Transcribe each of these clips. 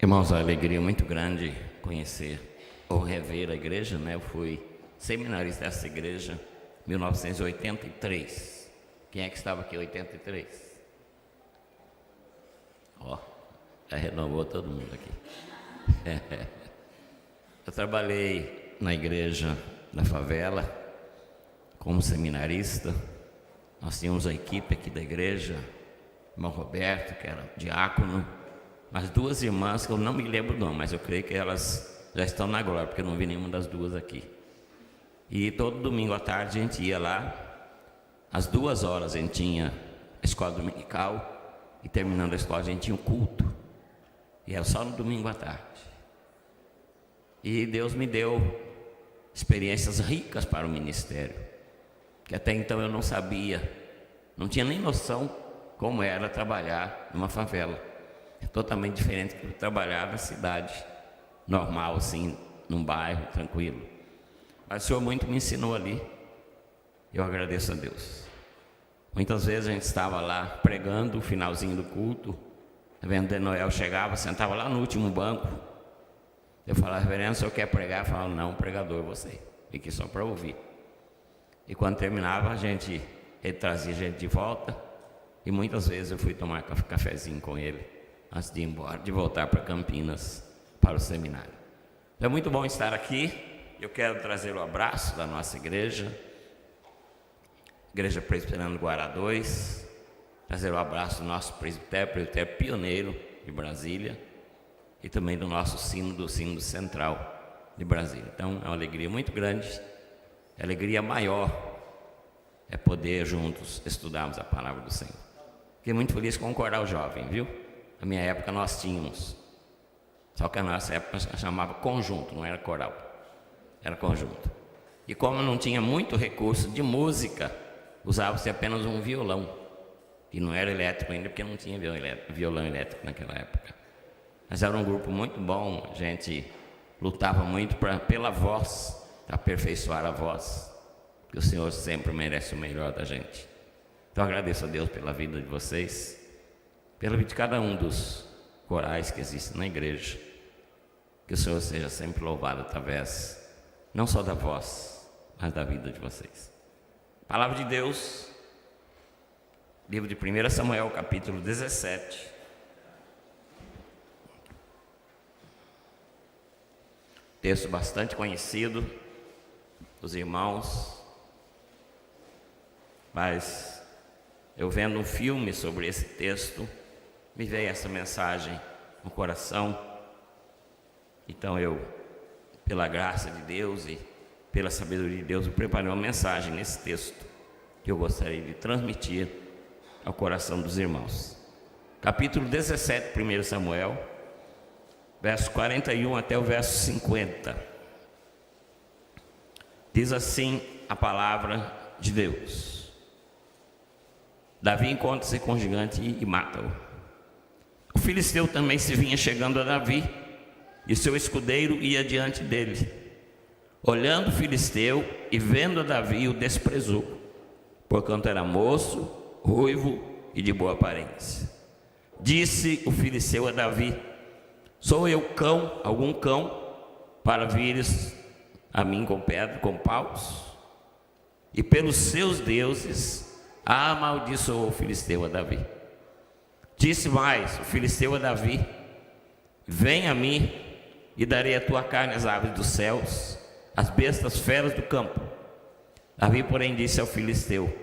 Irmãos, a alegria é muito grande conhecer ou rever a igreja, né? Eu fui seminarista dessa igreja em 1983. Quem é que estava aqui em 83? Ó, já renovou todo mundo aqui. Eu trabalhei na igreja da favela como seminarista. Nós tínhamos a equipe aqui da igreja, irmão Roberto, que era diácono, as duas irmãs, que eu não me lembro não, mas eu creio que elas já estão na glória, porque eu não vi nenhuma das duas aqui. E todo domingo à tarde a gente ia lá, às 2 horas a gente tinha a escola dominical, e terminando a escola a gente tinha um culto, e era só no domingo à tarde. E Deus me deu experiências ricas para o ministério, que até então eu não sabia, não tinha nem noção como era trabalhar numa favela. É totalmente diferente de trabalhar na cidade normal, assim, num bairro tranquilo. Mas o Senhor muito me ensinou ali. Eu agradeço a Deus. Muitas vezes a gente estava lá pregando o finalzinho do culto. A reverenda Noel chegava, sentava lá no último banco. Eu falava: reverendo, o senhor quer pregar? Eu falava: não, pregador é você, fique só para ouvir. E quando terminava, ele trazia a gente de volta. E muitas vezes eu fui tomar cafezinho com ele antes de ir embora, de voltar para Campinas, para o seminário. É muito bom estar aqui. Eu quero trazer o abraço da nossa igreja, Igreja Presbiteriana do Guará 2, trazer o abraço do nosso presbitério pioneiro de Brasília, e também do nosso sínodo central de Brasília. Então é uma alegria muito grande, a alegria maior é poder juntos estudarmos a palavra do Senhor. Fiquei muito feliz com o coral jovem, viu? Na minha época nós tínhamos, só que a nossa época chamava conjunto, não era coral, era conjunto. E como não tinha muito recurso de música, usava-se apenas um violão, e não era elétrico ainda, porque não tinha violão elétrico naquela época. Mas era um grupo muito bom, a gente lutava muito pela voz, para aperfeiçoar a voz, porque o Senhor sempre merece o melhor da gente. Então agradeço a Deus pela vida de vocês, pela vida de cada um dos corais que existem na igreja. Que o Senhor seja sempre louvado através, não só da voz, mas da vida de vocês. Palavra de Deus, livro de 1 Samuel, capítulo 17. Texto bastante conhecido dos irmãos, mas eu vendo um filme sobre esse texto, me veio essa mensagem no coração. Então eu, pela graça de Deus e pela sabedoria de Deus, eu preparei uma mensagem nesse texto que eu gostaria de transmitir ao coração dos irmãos. Capítulo 17, 1 Samuel, verso 41 até o verso 50. Diz assim a palavra de Deus: Davi encontra-se com o gigante e mata-o. O filisteu também se vinha chegando a Davi, e seu escudeiro ia diante dele. Olhando o filisteu e vendo a Davi, o desprezou, porquanto era moço, ruivo e de boa aparência. Disse o filisteu a Davi: sou eu algum cão, para vires a mim com pedra, com paus? E pelos seus deuses amaldiçoou o filisteu a Davi. Disse mais o filisteu a Davi: vem a mim e darei a tua carne às aves dos céus, às bestas feras do campo. Davi, porém, disse ao filisteu: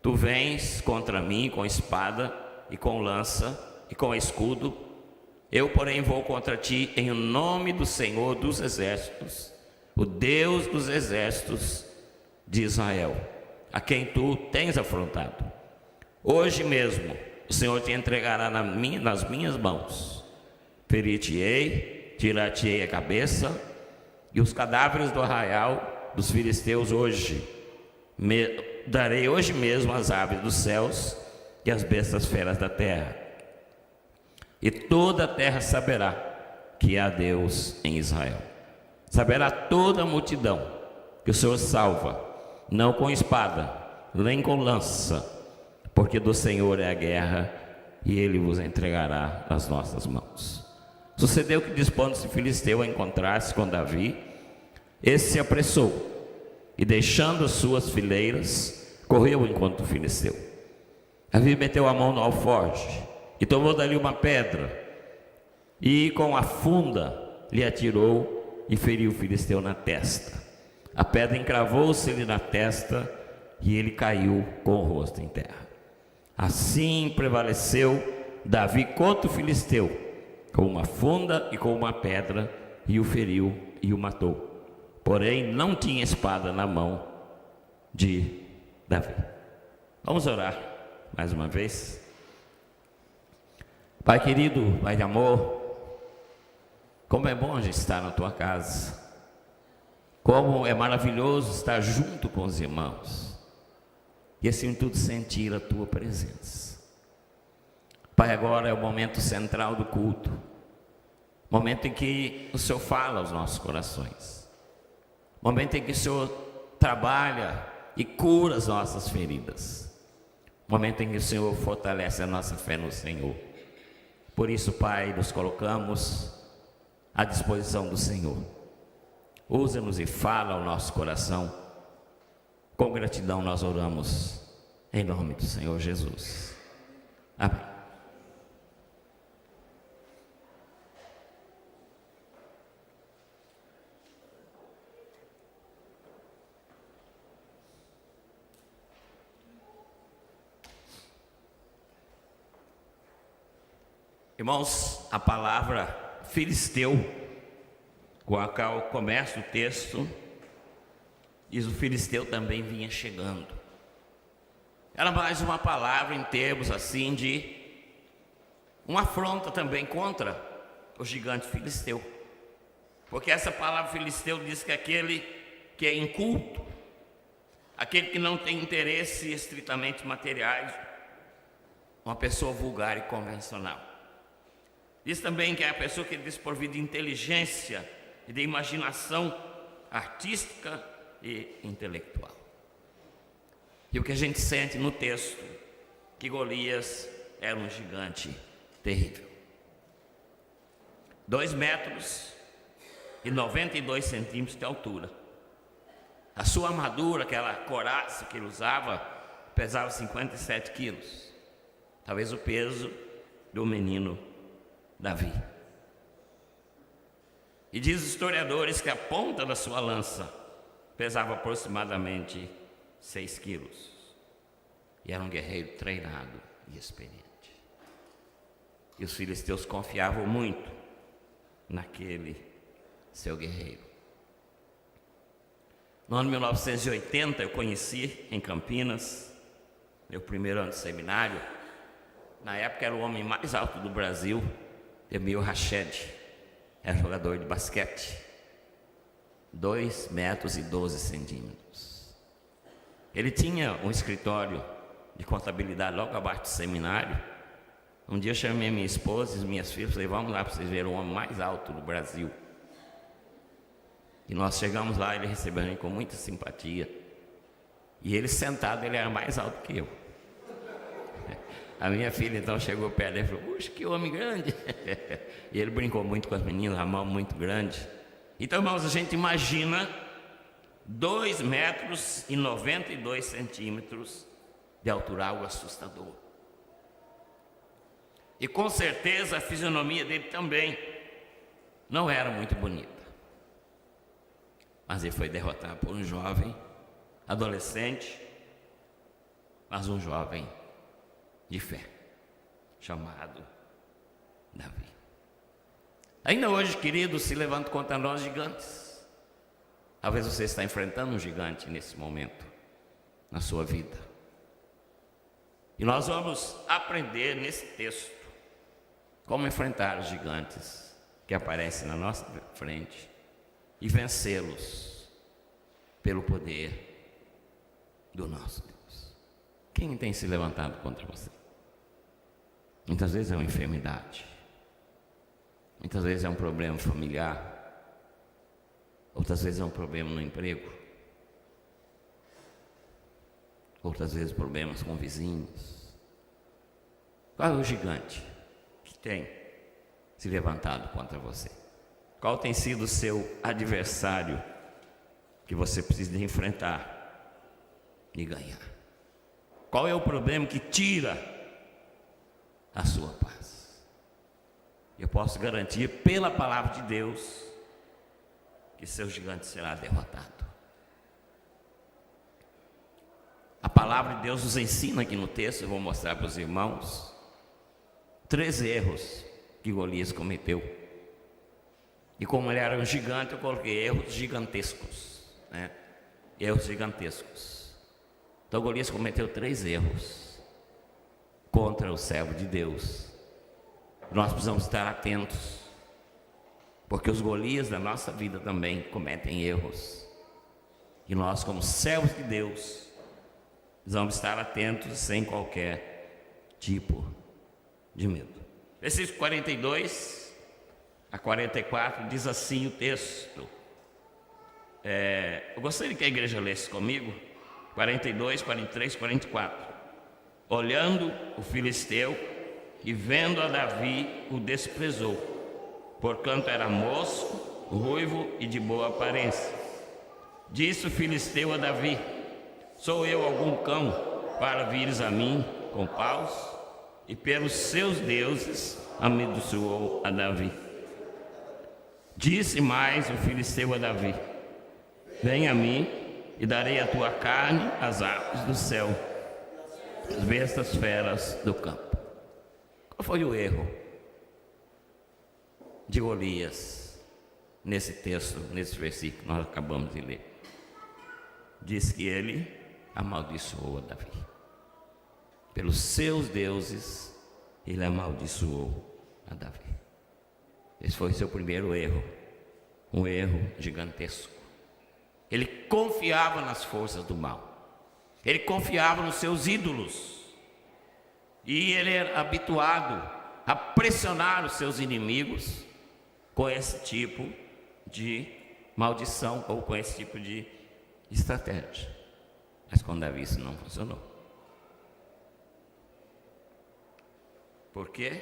tu vens contra mim com espada e com lança e com escudo, eu, porém, vou contra ti em nome do Senhor dos exércitos, o Deus dos exércitos de Israel, a quem tu tens afrontado. Hoje mesmo o Senhor te entregará nas minhas mãos. Ferir-te-ei, tirar-te-ei a cabeça, e os cadáveres do arraial dos filisteus darei hoje mesmo às aves dos céus e às bestas feras da terra. E toda a terra saberá que há Deus em Israel. Saberá toda a multidão que o Senhor salva, não com espada, nem com lança, porque do Senhor é a guerra, e Ele vos entregará nas nossas mãos. Sucedeu que, dispondo-se Filisteu a encontrar-se com Davi, esse se apressou e, deixando as suas fileiras, correu ao encontro do Filisteu. Davi meteu a mão no alforje e tomou dali uma pedra e, com a funda, lhe atirou e feriu o Filisteu na testa. A pedra encravou-se-lhe na testa e ele caiu com o rosto em terra. Assim prevaleceu Davi contra o Filisteu, com uma funda e com uma pedra, e o feriu e o matou. Porém, não tinha espada na mão de Davi. Vamos orar mais uma vez. Pai querido, Pai de amor, como é bom a gente estar na tua casa. Como é maravilhoso estar junto com os irmãos. E assim tudo sentir a tua presença. Pai, agora é o momento central do culto. Momento em que o Senhor fala aos nossos corações. Momento em que o Senhor trabalha e cura as nossas feridas. Momento em que o Senhor fortalece a nossa fé no Senhor. Por isso, Pai, nos colocamos à disposição do Senhor. Usa-nos e fala ao nosso coração. Com gratidão nós oramos em nome do Senhor Jesus. Amém. Irmãos, a palavra filisteu, com a qual começa o texto, diz: o filisteu também vinha chegando. Era mais uma palavra em termos assim de uma afronta também contra o gigante filisteu. Porque essa palavra filisteu diz que aquele que é inculto, aquele que não tem interesse estritamente materiais, uma pessoa vulgar e convencional. Diz também que é a pessoa que é desprovida de inteligência e de imaginação artística e intelectual. E o que a gente sente no texto, que Golias era um gigante terrível. 2 metros e 92 centímetros de altura. A sua armadura, aquela couraça que ele usava, pesava 57 quilos. Talvez o peso do menino Davi. E diz os historiadores que a ponta da sua lança pesava aproximadamente 6 quilos. E era um guerreiro treinado e experiente. E os filisteus confiavam muito naquele seu guerreiro. No ano 1980 eu conheci em Campinas, meu primeiro ano de seminário. Na época era o homem mais alto do Brasil, Emil Rached, era jogador de basquete, 2 metros e 12 centímetros. Ele tinha um escritório de contabilidade logo abaixo do seminário. Um dia eu chamei minha esposa e minhas filhas, falei: vamos lá para vocês verem o homem mais alto do Brasil. E nós chegamos lá, ele recebeu a gente com muita simpatia. E ele sentado, ele era mais alto que eu. A minha filha então chegou perto dele e falou: puxa, que homem grande. E ele brincou muito com as meninas, a mão muito grande. Então, irmãos, a gente imagina 2 metros e 92 centímetros de altura, algo assustador. E com certeza a fisionomia dele também não era muito bonita. Mas ele foi derrotado por um jovem, adolescente, mas um jovem de fé, chamado Davi. Ainda hoje, querido, se levanta contra nós gigantes. Talvez você está enfrentando um gigante nesse momento, na sua vida. E nós vamos aprender nesse texto como enfrentar os gigantes que aparecem na nossa frente e vencê-los pelo poder do nosso Deus. Quem tem se levantado contra você? Muitas vezes é uma enfermidade, muitas vezes é um problema familiar, outras vezes é um problema no emprego, outras vezes problemas com vizinhos. Qual é o gigante que tem se levantado contra você? Qual tem sido o seu adversário que você precisa enfrentar e ganhar? Qual é o problema que tira a sua paz? Eu posso garantir pela palavra de Deus que seu gigante será derrotado. A palavra de Deus nos ensina aqui no texto, eu vou mostrar para os irmãos, 3 erros que Golias cometeu. E como ele era um gigante, eu coloquei erros gigantescos, né? Erros gigantescos. Então Golias cometeu 3 erros contra o servo de Deus. Nós precisamos estar atentos, porque os Golias da nossa vida também cometem erros. E nós, como servos de Deus, precisamos estar atentos sem qualquer tipo de medo. Versículo 42 a 44 diz assim o texto. Eu gostaria que a igreja lesse comigo. 42, 43, 44. Olhando o filisteu e vendo a Davi, o desprezou, porquanto era moço, ruivo e de boa aparência. Disse o filisteu a Davi: sou eu algum cão para vires a mim com paus? E pelos seus deuses amaldiçoou a Davi. Disse mais o filisteu a Davi: vem a mim e darei a tua carne às aves do céu, às bestas feras do campo. Qual foi o erro de Golias nesse texto, nesse versículo que nós acabamos de ler? Diz que ele amaldiçoou a Davi. Pelos seus deuses, ele amaldiçoou a Davi. Esse foi o seu primeiro erro, um erro gigantesco. Ele confiava nas forças do mal, ele confiava nos seus ídolos, e ele era habituado a pressionar os seus inimigos com esse tipo de maldição ou com esse tipo de estratégia. Mas com Davi isso não funcionou. Por quê?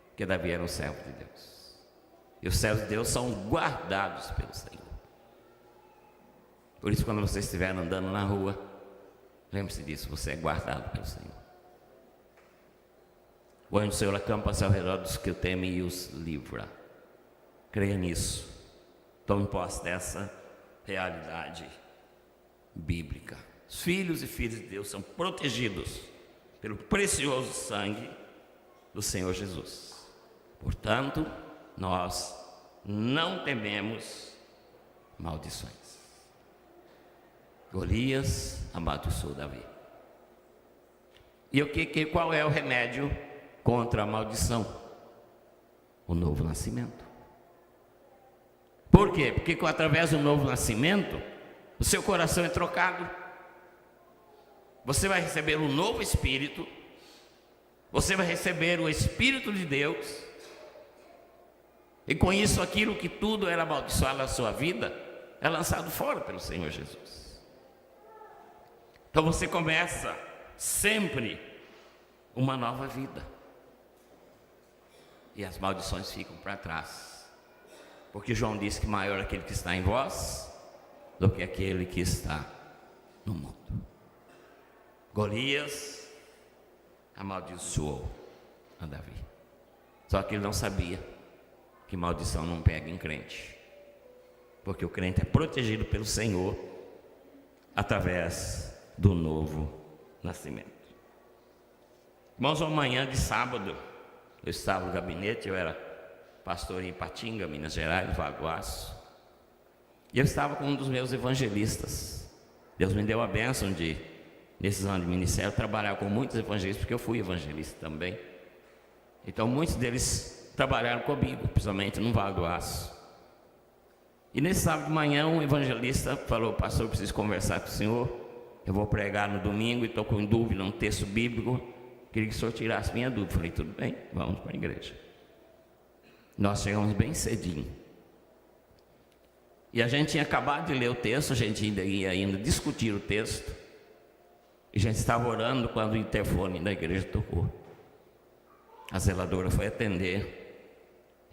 Porque Davi era um servo de Deus. E os servos de Deus são guardados pelo Senhor. Por isso, quando você estiver andando na rua, lembre-se disso, você é guardado pelo Senhor. O anjo do Senhor acampa-se ao redor dos que o temem e os livra. Creia nisso. Tome posse dessa realidade bíblica. Os filhos e filhas de Deus são protegidos pelo precioso sangue do Senhor Jesus. Portanto, nós não tememos maldições. Golias amaldiçoou Davi. E qual é o remédio contra a maldição? O novo nascimento. Por quê? Porque através do novo nascimento, o seu coração é trocado. Você vai receber um novo espírito. Você vai receber o Espírito de Deus. E com isso, aquilo que tudo era amaldiçoado na sua vida é lançado fora pelo Senhor Jesus. Então você começa sempre uma nova vida. E as maldições ficam para trás. Porque João disse que maior é aquele que está em vós do que aquele que está no mundo. Golias amaldiçoou a Davi. Só que ele não sabia que maldição não pega em crente. Porque o crente é protegido pelo Senhor através do novo nascimento. Irmãos, uma manhã de sábado, eu estava no gabinete, eu era pastor em Ipatinga, Minas Gerais, Vaguaço, e eu estava com um dos meus evangelistas. Deus me deu a bênção de, nesses anos de ministério, trabalhar com muitos evangelistas, porque eu fui evangelista também. Então muitos deles trabalharam comigo, principalmente no Vaguaço. E nesse sábado de manhã, um evangelista falou: pastor, eu preciso conversar com o senhor. Eu vou pregar no domingo e estou com dúvida num texto bíblico. Queria que o senhor tirasse minha dúvida. Falei: tudo bem, vamos para a igreja. Nós chegamos bem cedinho. E a gente tinha acabado de ler o texto, a gente ia ainda discutir o texto. E a gente estava orando quando o interfone da igreja tocou. A zeladora foi atender.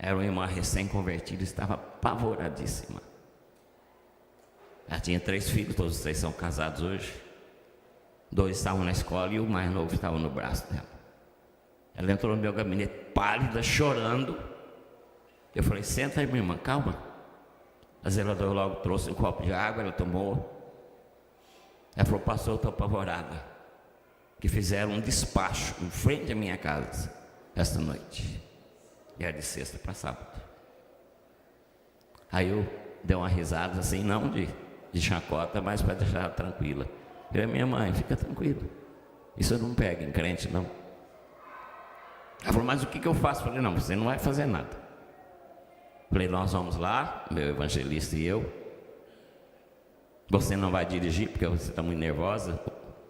Era uma irmã recém-convertida, estava apavoradíssima. Ela tinha 3 filhos, todos os 3 são casados hoje. 2 estavam na escola e o mais novo estava no braço dela. Ela entrou no meu gabinete pálida, chorando. Eu falei, senta aí, minha irmã, calma. A zeladora logo trouxe um copo de água, ela tomou. Ela falou, pastor, eu estou apavorada. Que fizeram um despacho em frente à minha casa esta noite. E era de sexta para sábado. Aí eu dei uma risada assim, não de chacota, mas para deixar ela tranquila. Eu falei, minha mãe, fica tranquila. Isso não pega em crente, não. Ela falou, mas o que eu faço? Eu falei, não, você não vai fazer nada. Falei, nós vamos lá, meu evangelista e eu. Você não vai dirigir, porque você está muito nervosa.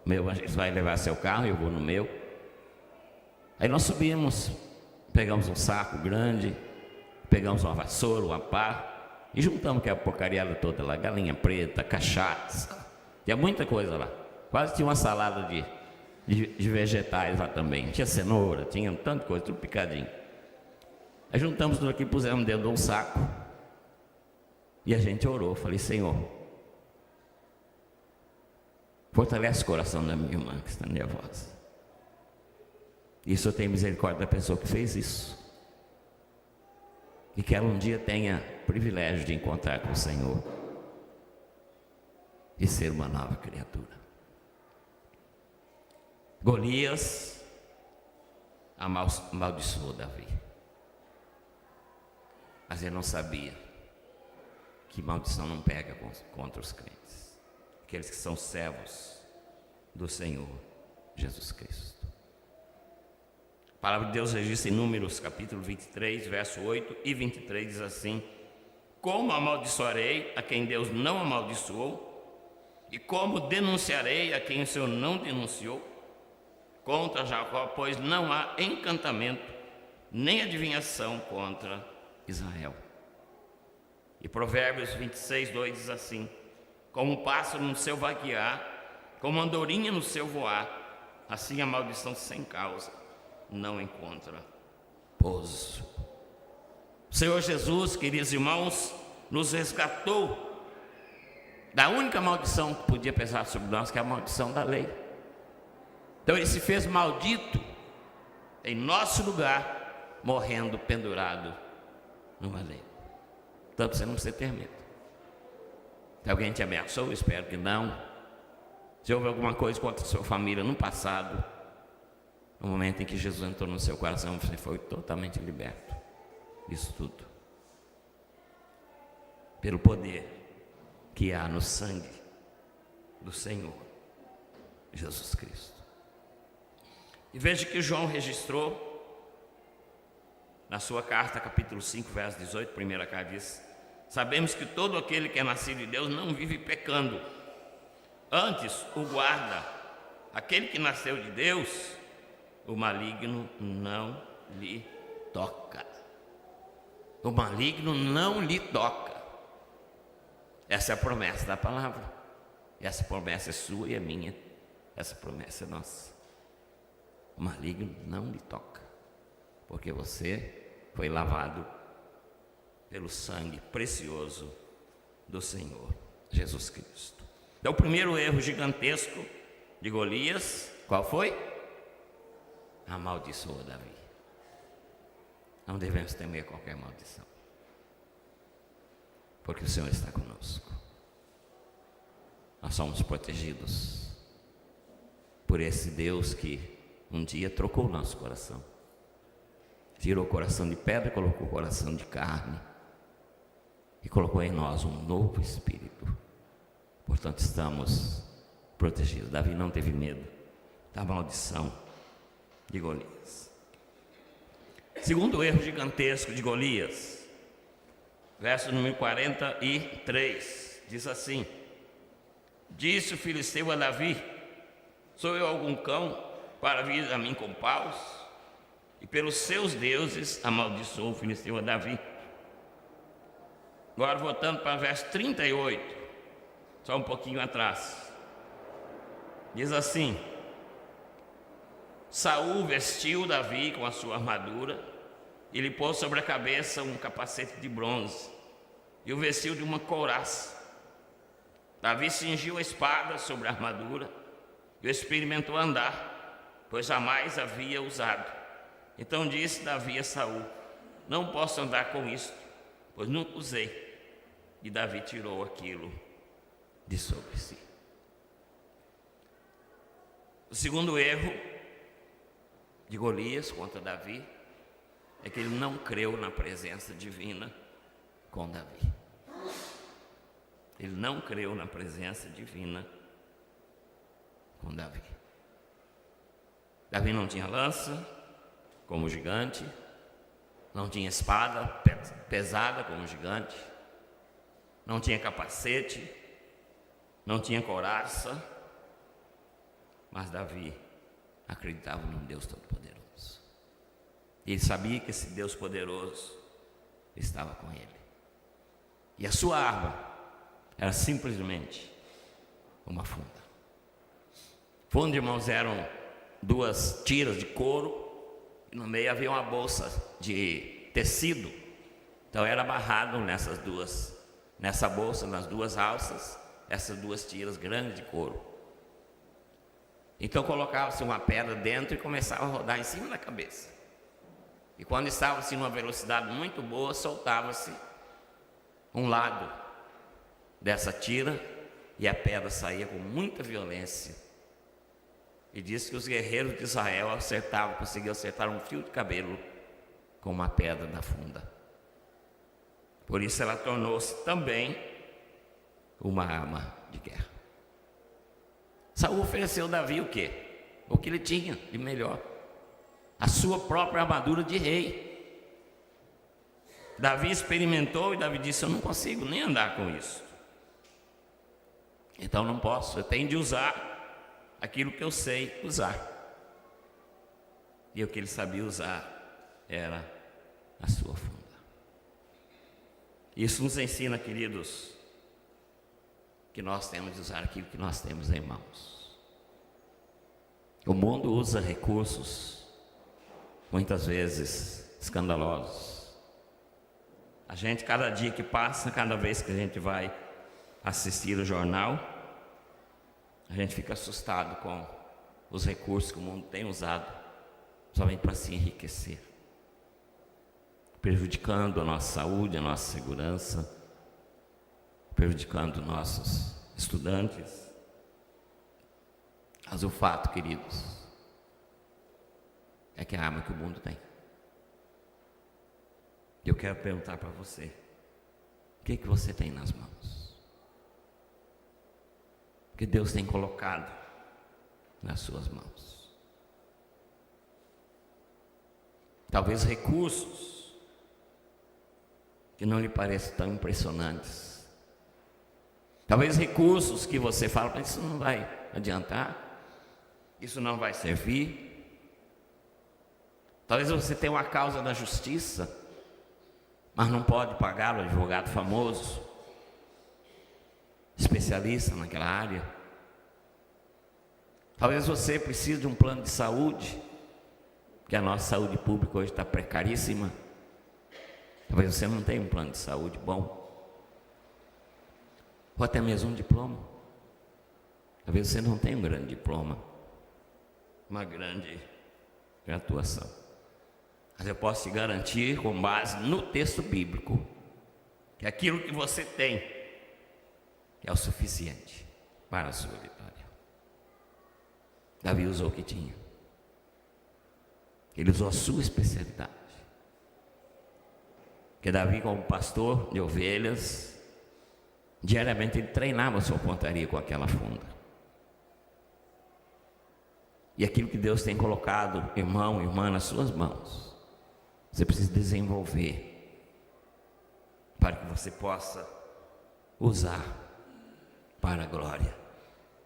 Meu evangelista vai levar seu carro, eu vou no meu. Aí nós subimos, pegamos um saco grande, pegamos uma vassoura, uma pá, e juntamos aquela porcariada toda lá, galinha preta, cachaça, tinha muita coisa lá. Quase tinha uma salada de vegetais lá também. Tinha cenoura, tinha tanta coisa, tudo picadinho. Aí juntamos tudo aqui, pusemos dentro de um saco. E a gente orou. Falei, Senhor, fortalece o coração da minha irmã que está nervosa. E o Senhor tem misericórdia da pessoa que fez isso. E que ela um dia tenha privilégio de encontrar com o Senhor e ser uma nova criatura. Golias amaldiçoou Davi. Mas ele não sabia que maldição não pega contra os crentes, aqueles que são servos do Senhor Jesus Cristo. A palavra de Deus registra em Números capítulo 23, verso 8 e 23, diz assim: como amaldiçoarei a quem Deus não amaldiçoou, e como denunciarei a quem o Senhor não denunciou? Contra Jacó, pois não há encantamento, nem adivinhação contra Israel. E Provérbios 26, 2 diz assim: como um pássaro no seu vaguear, como andorinha no seu voar, assim a maldição sem causa não encontra pouso. O Senhor Jesus, queridos irmãos, nos resgatou da única maldição que podia pesar sobre nós, que é a maldição da lei. Então ele se fez maldito em nosso lugar, morrendo pendurado numa lei. Então você não precisa ter medo. Se alguém te ameaçou, eu espero que não. Se houve alguma coisa contra a sua família no passado, no momento em que Jesus entrou no seu coração, você foi totalmente liberto disso tudo, pelo poder que há no sangue do Senhor Jesus Cristo. E veja que João registrou na sua carta, capítulo 5, verso 18, primeira carta diz: sabemos que todo aquele que é nascido de Deus não vive pecando, antes o guarda. Aquele que nasceu de Deus, o maligno não lhe toca. O maligno não lhe toca. Essa é a promessa da palavra. Essa promessa é sua e é minha. Essa promessa é nossa. O maligno não lhe toca, porque você foi lavado pelo sangue precioso do Senhor Jesus Cristo. Então, o primeiro erro gigantesco de Golias, qual foi? Amaldiçoou Davi. Não devemos temer qualquer maldição, porque o Senhor está conosco. Nós somos protegidos por esse Deus que um dia trocou o nosso coração, tirou o coração de pedra, colocou o coração de carne e colocou em nós um novo espírito. Portanto, estamos protegidos. Davi não teve medo da maldição de Golias. Segundo erro gigantesco de Golias, verso número 43, diz assim: disse o filisteu a Davi: sou eu algum cão para vir a mim com paus? E pelos seus deuses amaldiçoou o filisteu a Davi. Agora voltando para o verso 38, só um pouquinho atrás, diz assim: Saul vestiu Davi com a sua armadura e lhe pôs sobre a cabeça um capacete de bronze e o vestiu de uma couraça. Davi cingiu a espada sobre a armadura e o experimentou andar, pois jamais havia usado. Então disse Davi a Saul: não posso andar com isto, pois nunca usei. E Davi tirou aquilo de sobre si. O segundo erro de Golias contra Davi é que ele não creu na presença divina com Davi. Ele não creu na presença divina com Davi. Davi não tinha lança como gigante, não tinha espada pesada como gigante, não tinha capacete, não tinha couraça, mas Davi acreditava num Deus Todo-Poderoso. Ele sabia que esse Deus poderoso estava com ele. E a sua arma era simplesmente uma funda. Funda, irmãos, eram 2 tiras de couro e no meio havia uma bolsa de tecido. Então era amarrado nessa bolsa, nas 2 alças, essas 2 tiras grandes de couro. Então colocava-se uma pedra dentro e começava a rodar em cima da cabeça. E quando estava-se numa velocidade muito boa, soltava-se um lado dessa tira e a pedra saía com muita violência. E diz que os guerreiros de Israel conseguiam acertar um fio de cabelo com uma pedra na funda. Por isso ela tornou-se também uma arma de guerra. Saul ofereceu a Davi o quê? O que ele tinha de melhor: a sua própria armadura de rei. Davi experimentou e Davi disse: eu não consigo nem andar com isso. Então não posso, eu tenho de usar aquilo que eu sei usar. E o que ele sabia usar era a sua funda. Isso nos ensina, queridos, que nós temos de usar aquilo que nós temos em mãos. O mundo usa recursos, muitas vezes escandalosos. A gente, cada dia que passa, cada vez que a gente vai assistir o jornal, a gente fica assustado com os recursos que o mundo tem usado somente para se enriquecer, prejudicando a nossa saúde, a nossa segurança, prejudicando nossos estudantes. Mas o fato, queridos, é que é a arma que o mundo tem. Eu quero perguntar para você: o que você tem nas mãos? O que Deus tem colocado nas suas mãos? Talvez recursos que não lhe pareçam tão impressionantes. Talvez recursos que você fala: mas isso não vai adiantar, isso não vai servir. Talvez você tenha uma causa na justiça, mas não pode pagar o advogado famoso, especialista naquela área. Talvez você precise de um plano de saúde, que a nossa saúde pública hoje está precaríssima. Talvez você não tenha um plano de saúde bom, ou até mesmo um diploma. Talvez você não tenha um grande diploma, uma grande graduação. Mas eu posso te garantir, com base no texto bíblico, que aquilo que você tem é o suficiente para a sua vitória. Davi usou o que tinha. Ele usou a sua especialidade. Porque Davi, como pastor de ovelhas, diariamente ele treinava a sua pontaria com aquela funda. E aquilo que Deus tem colocado, irmão, irmã, nas suas mãos, você precisa desenvolver para que você possa usar para a glória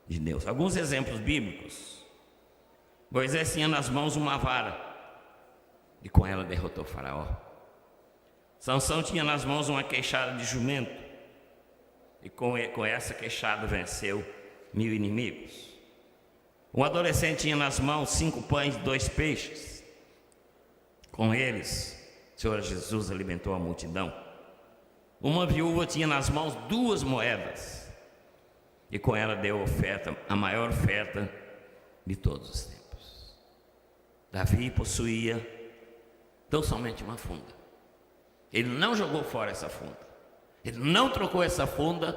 de Deus. Alguns exemplos bíblicos: Moisés tinha nas mãos uma vara e com ela derrotou Faraó. Sansão tinha nas mãos uma queixada de jumento e com essa queixada venceu 1000 inimigos. Um adolescente tinha nas mãos 5 pães e 2 peixes. Com eles O Senhor Jesus alimentou a multidão. Uma viúva tinha nas mãos 2 moedas, e com ela deu oferta, a maior oferta de todos os tempos. Davi possuía tão somente uma funda. Ele não jogou fora essa funda. Ele não trocou essa funda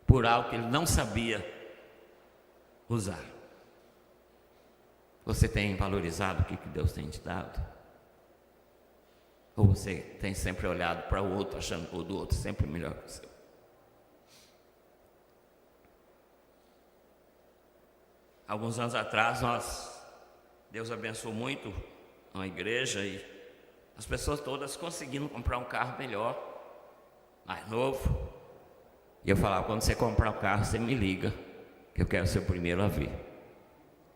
por algo que ele não sabia usar. Você tem valorizado o que Deus tem te dado? Ou você tem sempre olhado para o outro, achando que o do outro é sempre melhor que o seu? Alguns anos atrás, Deus abençoou muito a igreja e as pessoas todas conseguindo comprar um carro melhor, mais novo. E eu falava, quando você comprar o carro, você me liga, que eu quero ser o primeiro a ver.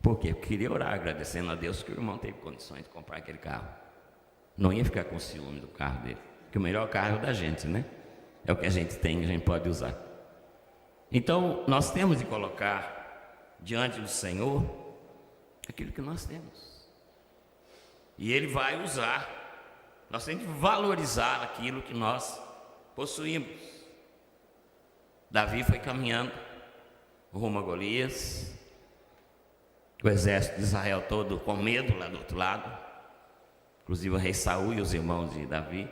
Por quê? Eu queria orar agradecendo a Deus que o irmão teve condições de comprar aquele carro. Não ia ficar com ciúme do carro dele, porque o melhor carro é o da gente, né? É o que a gente tem, a gente pode usar. Então, nós temos de colocar diante do Senhor aquilo que nós temos. E Ele vai usar. Nós temos de valorizar aquilo que nós possuímos. Davi foi caminhando rumo a Golias. O exército de Israel todo com medo lá do outro lado. Inclusive o rei Saul e os irmãos de Davi.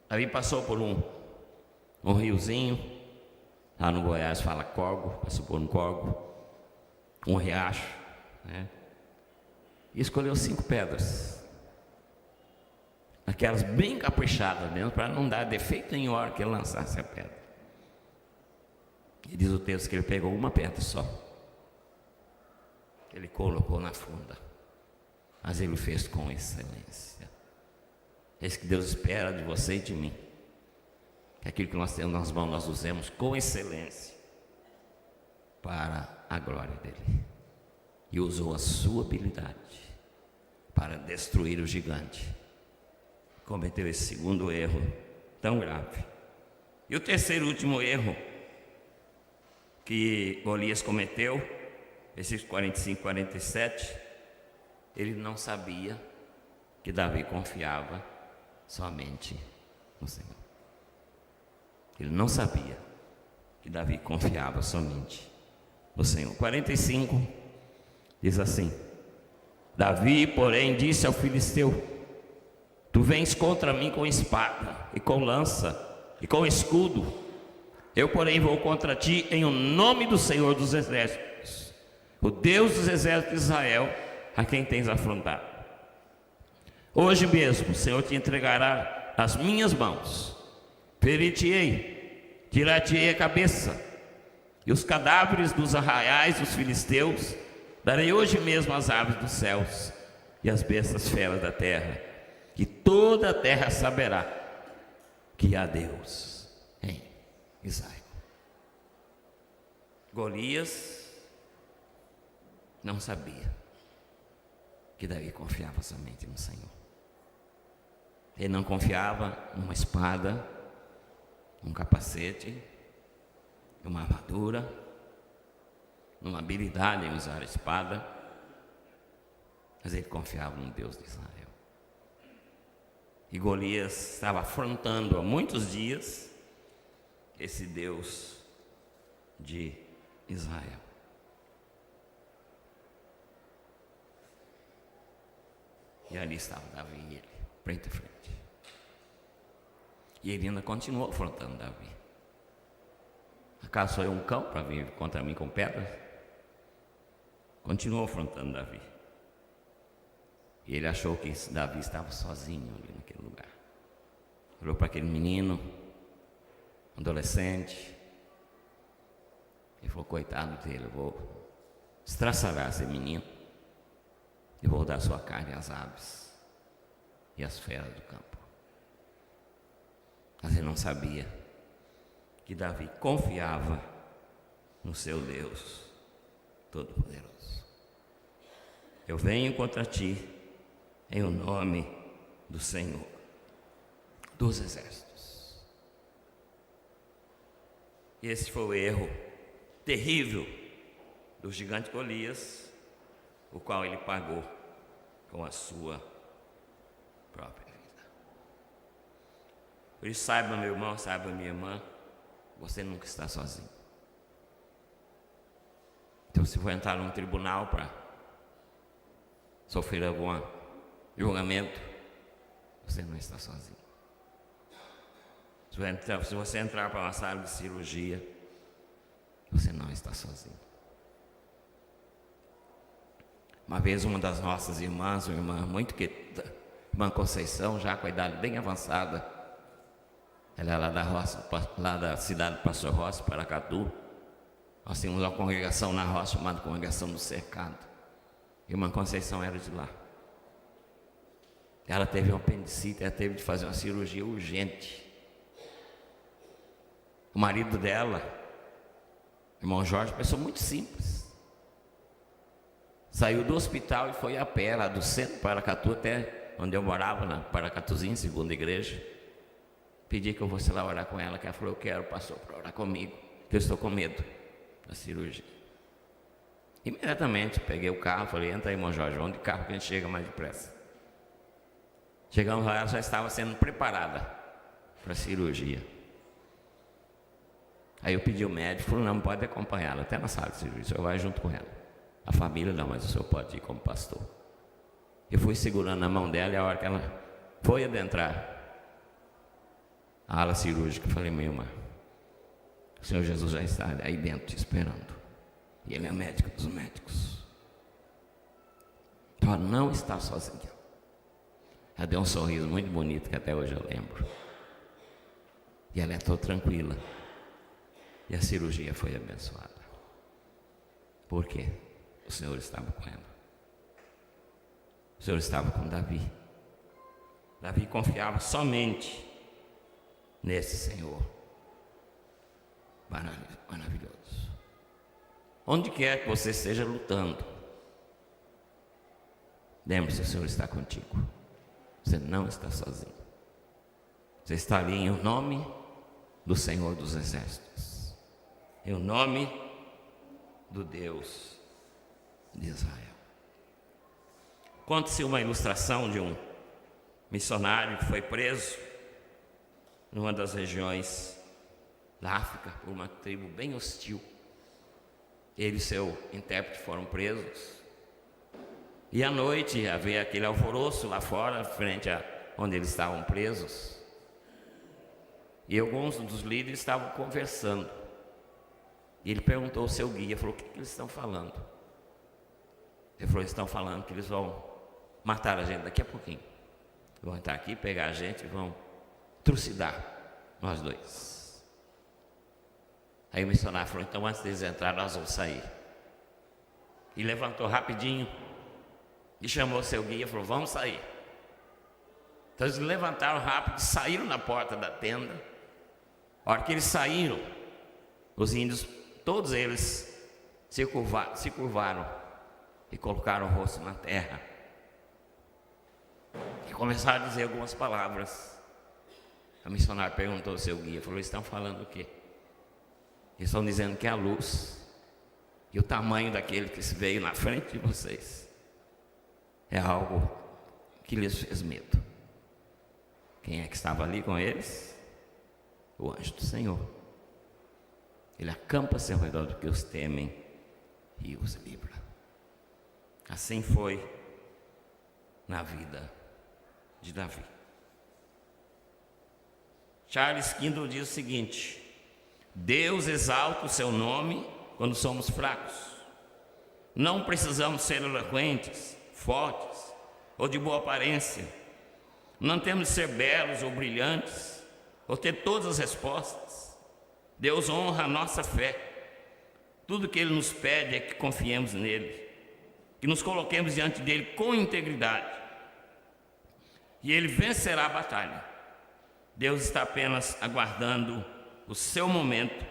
Davi passou por um riozinho. Lá no Goiás fala corgo. Passou por um corgo. Um riacho, né? E escolheu 5 pedras. Aquelas bem caprichadas mesmo, para não dar defeito nenhum hora que ele lançasse a pedra. E diz o texto que ele pegou uma pedra só. Ele colocou na funda. Mas ele o fez com excelência. É isso que Deus espera de você e de mim. Que aquilo que nós temos nas mãos, nós usemos com excelência para a glória dele. E usou a sua habilidade para destruir o gigante. Cometeu esse segundo erro tão grave. E o terceiro e último erro que Golias cometeu, versículos 45 e 47, ele não sabia que Davi confiava somente no Senhor. Ele não sabia que Davi confiava somente no Senhor. 45 diz assim: Davi, porém, disse ao filisteu: Tu vens contra mim com espada e com lança e com escudo. Eu, porém, vou contra ti em o nome do Senhor dos exércitos, o Deus dos exércitos de Israel, a quem tens afrontado. Hoje mesmo o Senhor te entregará as minhas mãos. Ferir-te-ei, tirar-te-ei a cabeça, e os cadáveres dos arraiais dos filisteus darei hoje mesmo às aves dos céus e às bestas feras da terra, e toda a terra saberá que há Deus em Israel. Golias não sabia que Davi confiava somente no Senhor. Ele não confiava numa espada, num capacete, numa armadura, numa habilidade em usar a espada, mas ele confiava no Deus de Israel. E Golias estava afrontando há muitos dias esse Deus de Israel. E ali estava Davi e ele, frente a frente. E ele ainda continuou afrontando Davi. Acaso sou eu um cão para vir contra mim com pedras? Continuou afrontando Davi. E ele achou que Davi estava sozinho ali naquele lugar. Olhou para aquele menino, adolescente, e falou: coitado dele, eu vou estraçalhar esse menino. E vou dar sua carne às aves e às feras do campo. Mas ele não sabia que Davi confiava no seu Deus Todo-Poderoso. Eu venho contra ti em o nome do Senhor dos exércitos. Esse foi o erro terrível do gigante Golias, o qual ele pagou com a sua própria vida. Por isso, saiba, meu irmão, saiba, minha irmã, você nunca está sozinho. Então, se for entrar num tribunal para sofrer algum julgamento, você não está sozinho. Se você entrar para uma sala de cirurgia, você não está sozinho. Uma vez uma das nossas irmãs, uma irmã muito querida, irmã Conceição, já com a idade bem avançada, ela é lá da cidade de Pastor Rossi, Paracatu. Nós tínhamos uma congregação na roça chamada Congregação do Cercado. Irmã Conceição era de lá. Ela teve um apendicite, ela teve de fazer uma cirurgia urgente. O marido dela, irmão Jorge, pessoa muito simples. Saiu do hospital e foi a pé, lá do centro de Paracatu até onde eu morava, na Paracatuzinha, segunda igreja. Pedi que eu fosse lá orar com ela, que ela falou, eu quero, pastor, para orar comigo, que eu estou com medo da cirurgia. Imediatamente peguei o carro, falei, entra aí, irmão Jorge, vamos de carro que a gente chega mais depressa. Chegamos lá, ela já estava sendo preparada para a cirurgia. Aí eu pedi ao médico, falou, não pode acompanhá-la até na sala de cirurgia, o senhor vai junto com ela. A família não, mas o senhor pode ir como pastor. Eu fui segurando a mão dela e a hora que ela foi adentrar a ala cirúrgica, eu falei, minha irmã, o Senhor Jesus já está aí dentro te esperando. E Ele é médico dos médicos. Então ela não está sozinha. Ela deu um sorriso muito bonito que até hoje eu lembro. E ela é toda tranquila. E a cirurgia foi abençoada. Por quê? O Senhor estava com ela. O Senhor estava com Davi. Davi confiava somente nesse Senhor. Maravilhoso. Onde quer que você esteja lutando, lembre-se, o Senhor está contigo. Você não está sozinho. Você está ali em nome do Senhor dos Exércitos, em nome do Deus de Israel. Conta-se uma ilustração de um missionário que foi preso numa das regiões da África por uma tribo bem hostil. Ele e seu intérprete foram presos. E à noite havia aquele alvoroço lá fora, frente a onde eles estavam presos. E alguns dos líderes estavam conversando. E ele perguntou ao seu guia, falou, o que eles estão falando? Ele falou, eles estão falando que eles vão matar a gente daqui a pouquinho. Vão entrar aqui, pegar a gente e vão trucidar nós dois. Aí o missionário falou, então antes deles entrar nós vamos sair. E levantou rapidinho e chamou seu guia e falou, vamos sair. Então eles levantaram rápido, saíram na porta da tenda. A hora que eles saíram, os índios, todos eles se curvaram e colocaram o rosto na terra. E começaram a dizer algumas palavras. A missionária perguntou ao seu guia, falou, eles estão falando o quê? Eles estão dizendo que a luz e o tamanho daquele que veio na frente de vocês é algo que lhes fez medo. Quem é que estava ali com eles? O anjo do Senhor. Ele acampa-se ao redor do que os temem e os livra. Assim foi na vida de Davi. Charles Kindle diz o seguinte: Deus exalta o seu nome quando somos fracos. Não precisamos ser eloquentes, fortes ou de boa aparência. Não temos de ser belos ou brilhantes ou ter todas as respostas. Deus honra a nossa fé. Tudo que Ele nos pede é que confiemos nele, que nos coloquemos diante dele com integridade, e Ele vencerá a batalha. Deus está apenas aguardando o seu momento,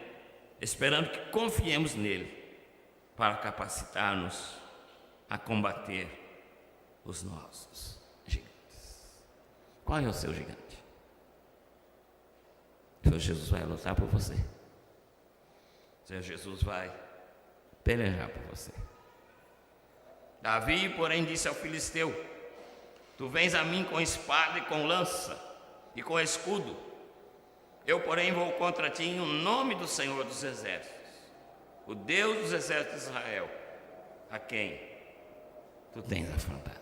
esperando que confiemos nele para capacitar-nos a combater os nossos gigantes. Qual é o seu gigante? O Senhor Jesus vai lutar por você. O Senhor Jesus vai pelejar por você. Davi, porém, disse ao filisteu: Tu vens a mim com espada e com lança e com escudo, Eu, porém, vou contra ti em nome do Senhor dos Exércitos, o Deus dos exércitos de Israel, a quem tu tens afrontado.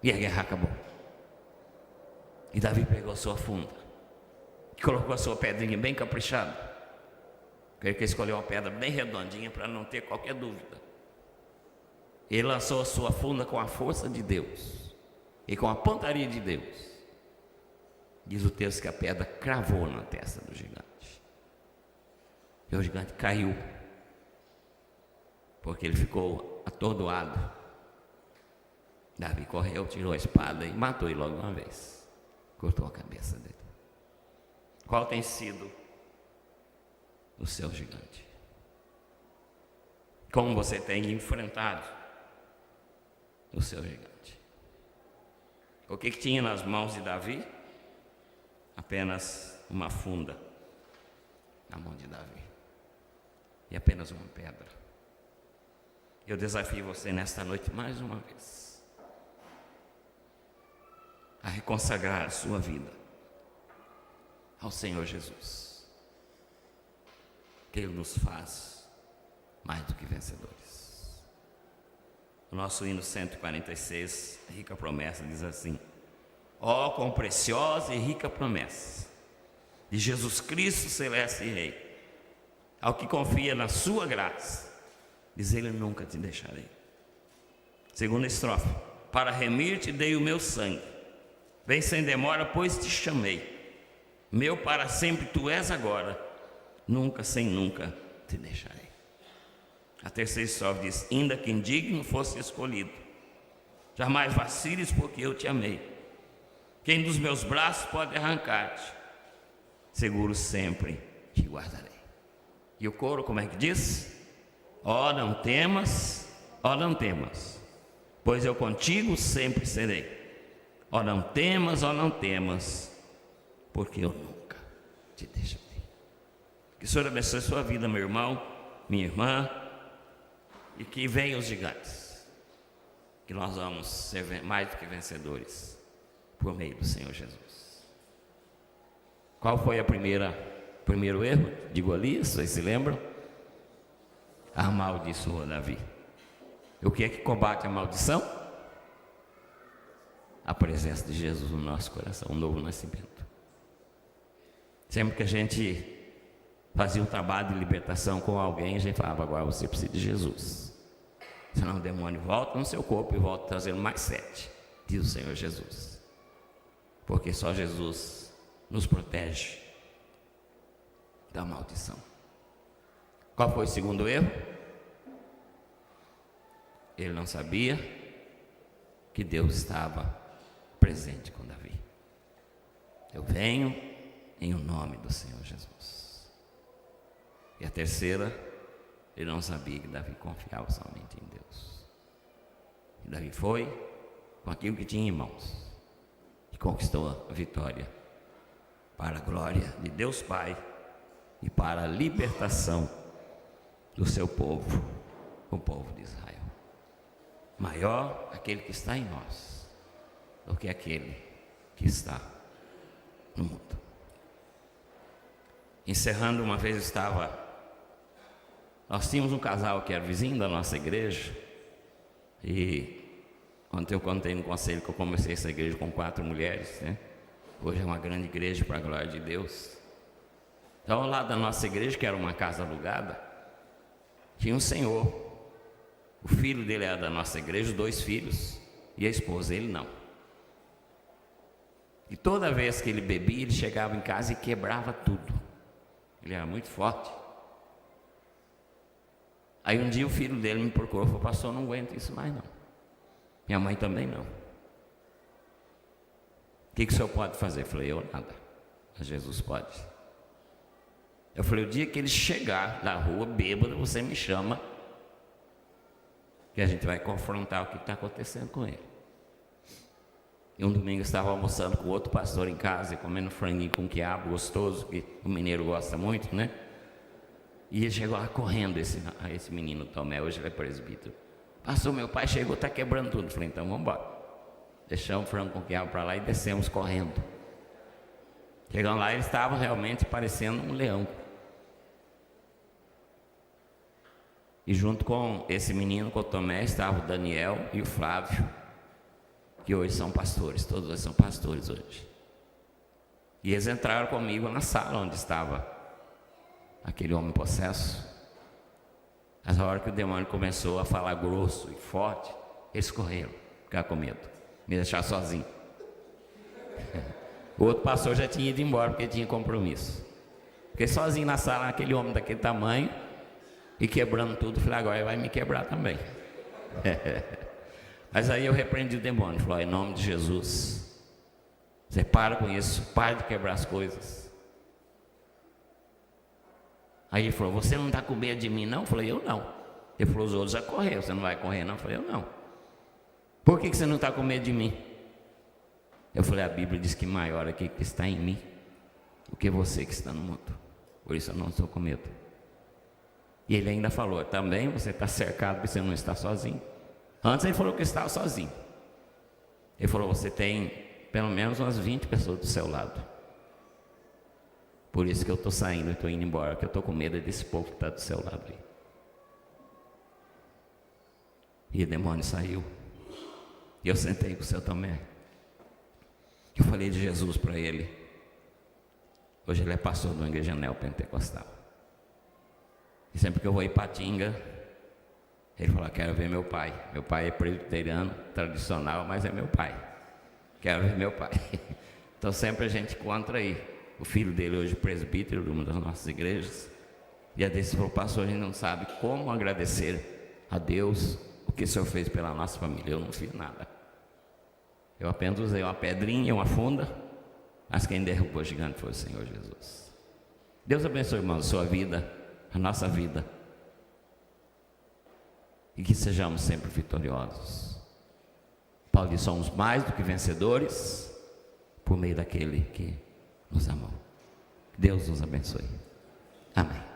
E a guerra acabou. E Davi pegou a sua funda, colocou a sua pedrinha bem caprichada. Creio que escolheu uma pedra bem redondinha para não ter qualquer dúvida. Ele lançou a sua funda com a força de Deus e com a pontaria de Deus. Diz o texto que a pedra cravou na testa do gigante. E o gigante caiu, porque ele ficou atordoado. Davi correu, tirou a espada e matou ele logo uma vez. Cortou a cabeça dele. Qual tem sido o seu gigante? Como você tem enfrentado o seu gigante? O que tinha nas mãos de Davi? Apenas uma funda na mão de Davi e apenas uma pedra. Eu desafio você nesta noite mais uma vez a reconsagrar a sua vida ao Senhor Jesus, que Ele nos faz mais do que vencedores. O nosso hino 146, Rica Promessa, diz assim: ó, quão preciosa e rica promessa de Jesus Cristo, celeste Rei, ao que confia na sua graça, diz Ele: nunca te deixarei. Segunda estrofe: para remir-te dei o meu sangue, vem sem demora, pois te chamei. Meu para sempre tu és agora, nunca sem nunca te deixarei. A terceira estrofe diz: ainda que indigno fosse escolhido, jamais vaciles, porque eu te amei. Quem dos meus braços pode arrancar-te? Seguro sempre te guardarei. E o coro, como é que diz? Ó, não temas, pois eu contigo sempre serei. Ó, não temas, porque eu nunca te deixarei. Que o Senhor abençoe a sua vida, meu irmão, minha irmã, e que venham os gigantes, que nós vamos ser mais do que vencedores por meio do Senhor Jesus. Qual foi primeiro erro de Golias? Vocês se lembram? Amaldiçoou Davi. O que é que combate a maldição? A presença de Jesus no nosso coração, um novo nascimento. Sempre que a gente fazia um trabalho de libertação com alguém, a gente falava: agora você precisa de Jesus, senão o demônio volta no seu corpo e volta trazendo mais 7, diz o Senhor Jesus. Porque só Jesus nos protege da maldição. Qual foi o segundo erro? Ele não sabia que Deus estava presente com Davi. Eu venho em o nome do Senhor Jesus. E a terceira, ele não sabia que Davi confiava somente em Deus. E Davi foi com aquilo que tinha em mãos e conquistou a vitória para a glória de Deus Pai e para a libertação do seu povo, o povo de Israel. Maior aquele que está em nós do que aquele que está no mundo. Encerrando, uma vez nós tínhamos um casal que era vizinho da nossa igreja, e ontem eu contei no conselho que eu comecei essa igreja com 4 mulheres, né? Hoje é uma grande igreja para a glória de Deus. Então, ao lado da nossa igreja, que era uma casa alugada, tinha um senhor. O filho dele era da nossa igreja, os 2 filhos, e a esposa, ele não. E toda vez que ele bebia, ele chegava em casa e quebrava tudo. Ele era muito forte. Aí um dia o filho dele me procurou e falou: pastor, não aguento isso mais não. Minha mãe também não. O que o senhor pode fazer? Eu falei: eu nada, mas Jesus pode. Eu falei: o dia que ele chegar na rua bêbado, você me chama, que a gente vai confrontar o que está acontecendo com ele. E um domingo eu estava almoçando com outro pastor em casa, comendo franguinho com quiabo gostoso, que o mineiro gosta muito, né? E ele chegou lá correndo, esse menino Tomé, hoje ele é presbítero. Pastor, meu pai chegou, está quebrando tudo. Eu falei: então vamos embora. Deixamos o frango com quiabo para lá e descemos correndo. Chegando lá, eles estavam realmente parecendo um leão. E junto com esse menino, com o Tomé, estava o Daniel e o Flávio, que hoje são pastores, todos dois são pastores hoje. E eles entraram comigo na sala onde estava aquele homem possesso. Mas a hora que o demônio começou a falar grosso e forte, eles correram, ficaram com medo, me deixaram sozinho. O outro pastor já tinha ido embora porque tinha compromisso. Fiquei sozinho na sala, aquele homem daquele tamanho, e quebrando tudo. Falei, agora ele vai me quebrar também. Mas aí eu repreendi o demônio. Falei, em nome de Jesus, você para com isso, para de quebrar as coisas. Aí ele falou, você não está com medo de mim não? Eu falei, eu não. Ele falou, os outros já correram, você não vai correr não? Eu falei, eu não. Por que você não está com medo de mim? Eu falei, a Bíblia diz que maior aqui que está em mim do que você que está no mundo. Por isso eu não estou com medo. E ele ainda falou, também você está cercado porque você não está sozinho. Antes ele falou que estava sozinho. Ele falou, você tem pelo menos umas 20 pessoas do seu lado. Por isso que eu estou saindo e estou indo embora, porque eu estou com medo desse povo que está do seu lado aí. E o demônio saiu. E eu sentei com o seu Tomé. Eu falei de Jesus para ele. Hoje ele é pastor de uma igreja neopentecostal. E sempre que eu vou em Ipatinga, ele fala, quero ver meu pai. Meu pai é presbiteriano, tradicional, mas é meu pai. Quero ver meu pai. Então sempre a gente encontra aí. O filho dele hoje presbítero de uma das nossas igrejas. E a desse falou, pastor, a gente não sabe como agradecer a Deus o que o Senhor fez pela nossa família. Eu não fiz nada. Eu apenas usei uma pedrinha, uma funda, mas quem derrubou o gigante foi o Senhor Jesus. Deus abençoe, irmãos, a sua vida, a nossa vida. E que sejamos sempre vitoriosos. Paulo diz, somos mais do que vencedores por meio daquele que nos amou. Deus nos abençoe. Amém.